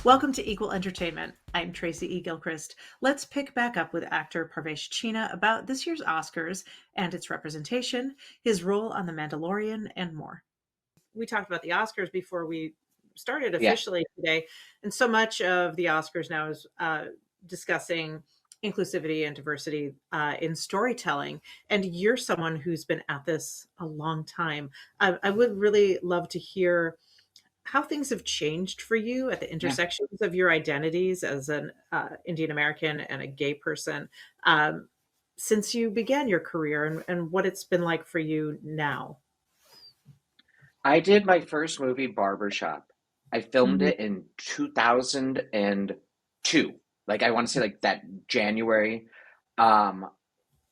Welcome to Equal Entertainment. I'm Tracy E. Gilchrist. Let's pick back up with actor Parvesh Cheena about this year's Oscars and its representation, his role on The Mandalorian, and more. We talked about the Oscars before we started Yeah, officially today, and so much of the Oscars now is discussing inclusivity and diversity in storytelling. And you're someone who's been at this a long time. I would really love to hear how things have changed for you at the yeah. intersections of your identities as an Indian American and a gay person um, since you began your career, and what it's been like for you now. I did my first movie, Barbershop. I filmed Mhm. it in 2002. Like I want to say like that January. Um,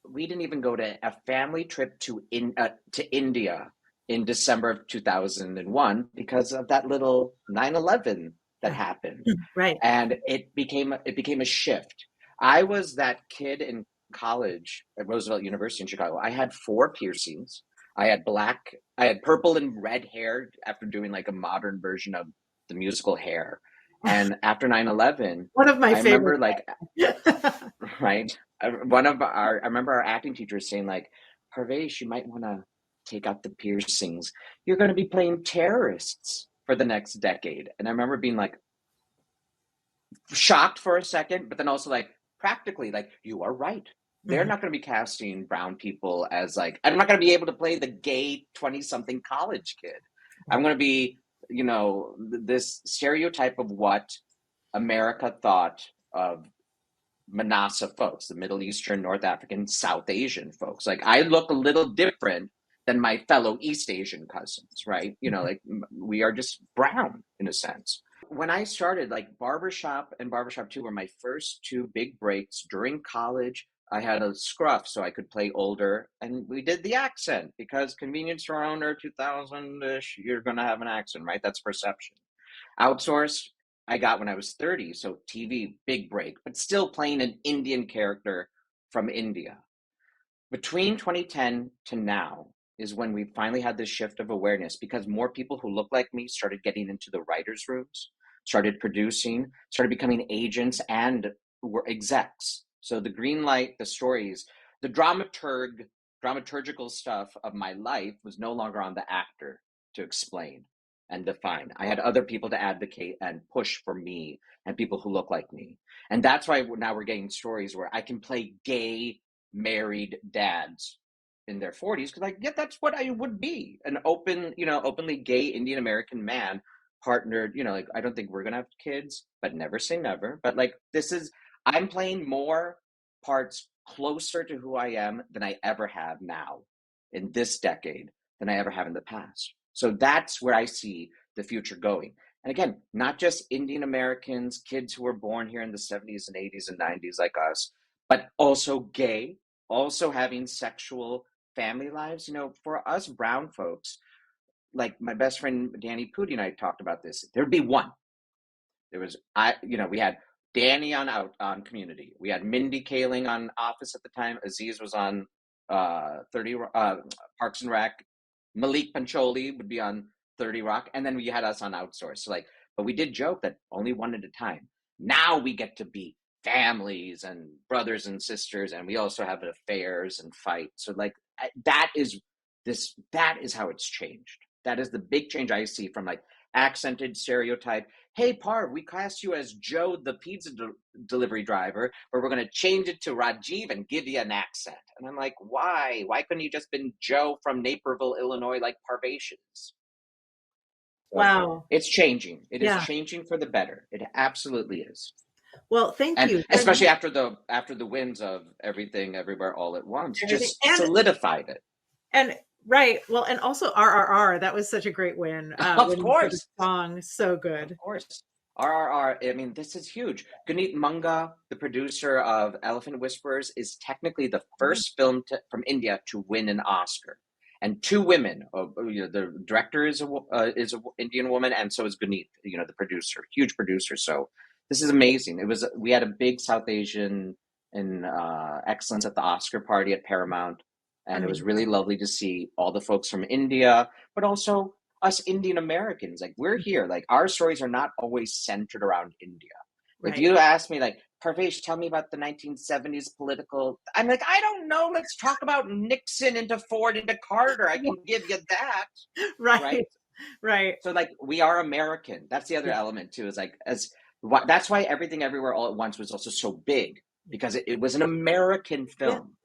we didn't even go to a family trip to India in December of 2001 because of that little 9/11 that Ah, happened. right. And it became a shift. I was that kid in college at Roosevelt University in Chicago. I had four piercings. I had purple and red hair after doing like a modern version of the musical Hair. And after 9/11, One of my I favorite remember like things. right, I remember our acting teachers saying like, Parvesh, you might want to take out the piercings. You're going to be playing terrorists for the next decade. And I remember being like, shocked for a second, but then also like practically, like, you are right. They're Mhm. not going to be casting brown people as like, I'm not going to be able to play the gay 20 something college kid. I'm going to be, this stereotype of what America thought of Manasa folks, the Middle Eastern, North African, South Asian folks. Like, I look a little different than my fellow East Asian cousins, right? Like we are just brown in a sense. When I started, like Barbershop and Barbershop 2 were my first two big breaks during college. I had a scruff so I could play older, and we did the accent because convenience store owner 2000-ish, you're going to have an accent, right? That's perception. Outsourced, I got when I was 30, so TV, big break, but still playing an Indian character from India. Between 2010 to now is when we finally had this shift of awareness because more people who look like me started getting into the writers' rooms, started producing, started becoming agents, and were execs. So the green light, the stories, the dramaturgical stuff of my life was no longer on the actor to explain and define. I had other people to advocate and push for me and people who look like me. And that's why now we're getting stories where I can play gay married dads in their 40s because like, yeah, that's what I would be, an openly gay Indian American man partnered, like, I don't think we're gonna have kids, but never say never. But like, I'm playing more parts closer to who I am than I ever have now in this decade than I ever have in the past. So that's where I see the future going. And again, not just Indian Americans, kids who were born here in the 70s and 80s and 90s like us, but also gay, also having sexual family lives. For us brown folks, like my best friend Danny Pudi and I talked about this. There'd be one. We had Danny on Community. We had Mindy Kaling on Office at the time. Aziz was on 30 Parks and Rec. Malik Pancholi would be on 30 Rock, and then we had us on Outsource. So like, but we did joke that only one at a time. Now we get to be families and brothers and sisters, and we also have affairs and fights. So like that is how it's changed. That is the big change I see from like accented stereotype. Hey, Parv, we cast you as Joe, the pizza delivery driver, but we're going to change it to Rajiv and give you an accent. And I'm like, why? Why couldn't you just been Joe from Naperville, Illinois, like Parvations? So Wow. it's changing. It is Yeah. changing for the better. It absolutely is. Well, thank And you. especially after the wins of Everything Everywhere All at Once, Everything. just solidified it. And right. Well, and also RRR. That was such a great win. Of Winning for the course. song. So Of good. course. RRR, I mean, this is huge. Guneet Munga, the producer of Elephant Whisperers, is technically the first film from India to win an Oscar. And two women, the director is a Indian woman, and so is Guneet, the producer, huge producer. So this is amazing. We had a big South Asian and excellence at the Oscar party at Paramount, and it was really Amazing. lovely to see all the folks from India, but also us Indian Americans. Like, we're here. Like, our stories are not always centered around India. If Right. you ask me, like, Parvesh, tell me about the 1970s political, I'm like, I don't know. Let's talk about Nixon into Ford into Carter. I can give you that, right? Right. Right. So like, we are American. That's the other Yeah. element too. Is like, that's why Everything Everywhere All at Once was also so big, because it was an American Yeah. film,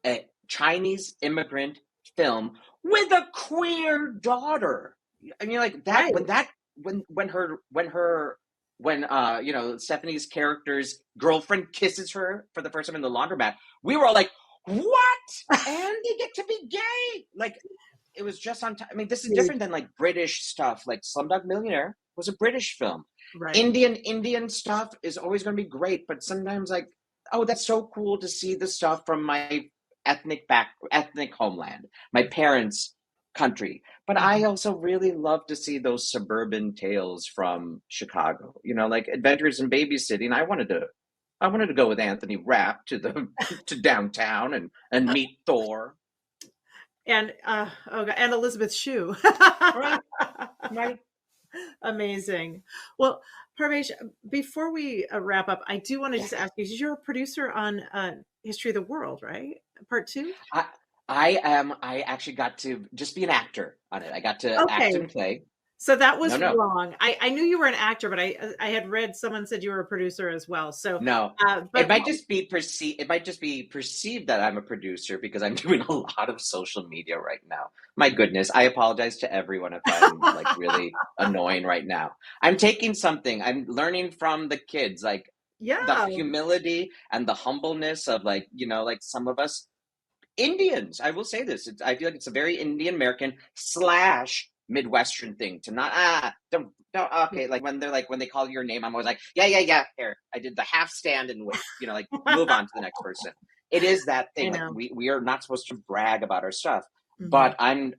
a Chinese immigrant film with a queer daughter. I mean, like, that Right. when that when Stephanie's character's girlfriend kisses her for the first time in the laundromat, we were all like, "What? And they get to be gay?" Like, it was just on time. I mean, this is Huge. different than like British stuff. Like, Slumdog Millionaire was a British film. Right. Indian stuff is always going to be great, but sometimes, like, oh, that's so cool to see the stuff from my ethnic homeland, my parents' country. But I Mhm. also really love to see those suburban tales from Chicago. Like Adventures in Babysitting. I wanted to go with Anthony Rapp to the to downtown and meet Thor. And, oh god, and Elizabeth Shue. Right, right. Amazing. Well, Parvesh, before we, wrap up, I do wanna Yeah. just ask you, 'cause you're a producer on, History of the World, right? Part 2? I I actually got to just be an actor on it. I got to act Okay. and play. So that No, was no, wrong. I knew you were an actor, but I had read someone said you were a producer as well. So, no. It but might what just be perceived that I'm a producer because I'm doing a lot of social media right now. My goodness, I apologize to everyone if I'm like really annoying right now. I'm taking something. I'm learning from the kids, like the Yeah. humility and the humbleness of, like, like some of us Indians. I will say this. I feel like it's a very Indian American slash Midwestern thing to not, don't, okay. Like, when they call your name, I'm always like, yeah, yeah, yeah. Here, I did the half stand and wait. Like, move on to the next person. It is that I thing. Like, know. we are not supposed to brag about our stuff. Mhm. But I'm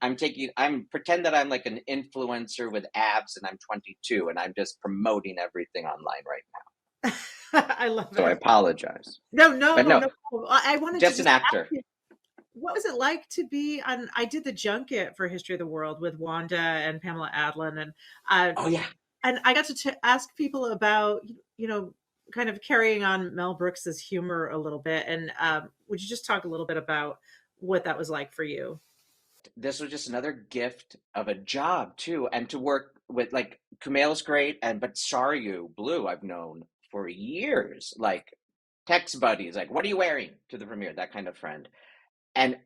pretend that I'm like an influencer with abs and I'm 22 and I'm just promoting everything online right now. I love So I it. apologize. No, no, But no, no. I wanted to just an just ask actor. you, what was it like to be on I did the junket for History of the World with Wanda and Pamela Adlon, uh, Oh yeah. and I got to ask people about, you know, kind of carrying on Mel Brooks's humor a little bit, and, would you just talk a little bit about what that was like for you? This was just another gift of a job too, and to work with, like, Kumail's great, and but Saryu Blue I've known for years, like text buddies, like, what are you wearing to the premiere, that kind of friend. And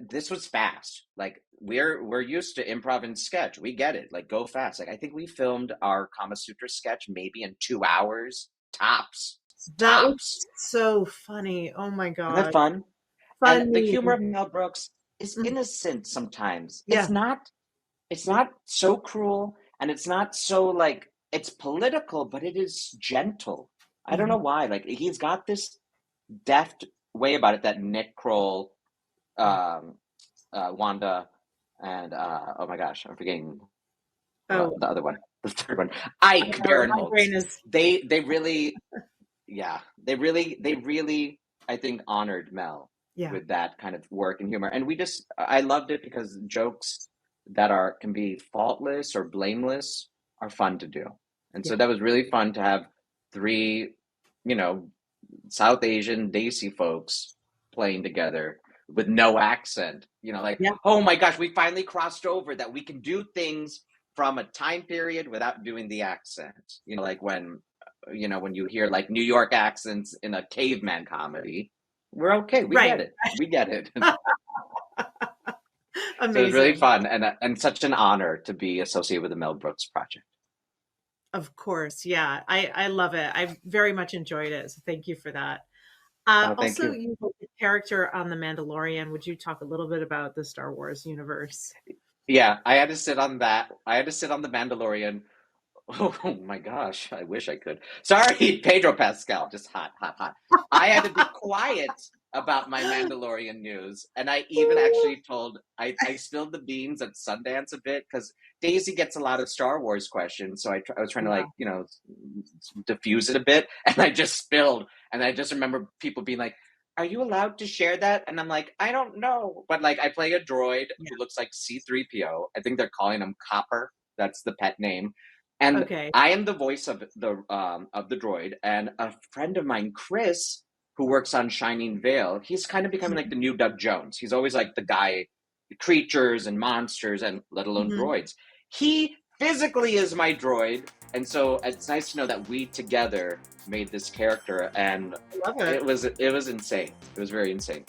this was fast. Like, we're used to improv and sketch, we get it, like, go fast. Like, I think we filmed our Kama Sutra sketch maybe in 2 hours tops. That was Tops. so funny. Oh my Isn't that god. fun? And the Funny. humor of Mel Brooks is Mhm. innocent sometimes. Yeah. It's not so cruel, and it's not so, like, it's political, but it is gentle. I don't Mhm. know why. Like, he's got this deft way about it that Nick Kroll, um, Wanda, and oh my gosh, I'm forgetting Oh, the other one, the third one, I Ike know, my Barinholtz. brain is They really, yeah, they really, I think, honored Mel yeah, with that kind of work and humor. And I loved it because jokes that can be faultless or blameless are fun to do. And yeah, so that was really fun to have three, you know, South Asian Desi folks playing together with no accent. Like, yeah. oh my gosh, we finally crossed over that we can do things from a time period without doing the accent. Like, when you hear like New York accents in a caveman comedy, we're okay. We Right. get it. We get it. So it was really Amazing. fun and such an honor to be associated with the Mel Brooks project. Of course, yeah. I love it. I very much enjoyed it, so thank you for that. Oh, thank Also, you. you were the character on The Mandalorian. Would you talk a little bit about the Star Wars universe? Yeah, I had to sit on that. I had to sit on the Mandalorian. Oh my gosh, I wish I could. Sorry, Pedro Pascal, just hot, hot, hot. I had to be quiet about my Mandalorian news, and I even actually I spilled the beans at Sundance a bit because Daisy gets a lot of Star Wars questions, so I was trying to, Yeah. like, diffuse it a bit, and I just spilled, and I just remember people being like, are you allowed to share that? And I'm like, I don't know. But like, I play a droid Yeah. who looks like C3PO. I think they're calling him Copper. That's the pet name. And Okay. I am the voice of the droid. And a friend of mine, Chris, who works on Shining Vale, he's kind of becoming like Mhm. the new Doug Jones. He's always like the guy, creatures and monsters, and let alone Mhm. droids. He physically is my droid, and so it's nice to know that we together made this character, and I love it. it was insane. It was very insane.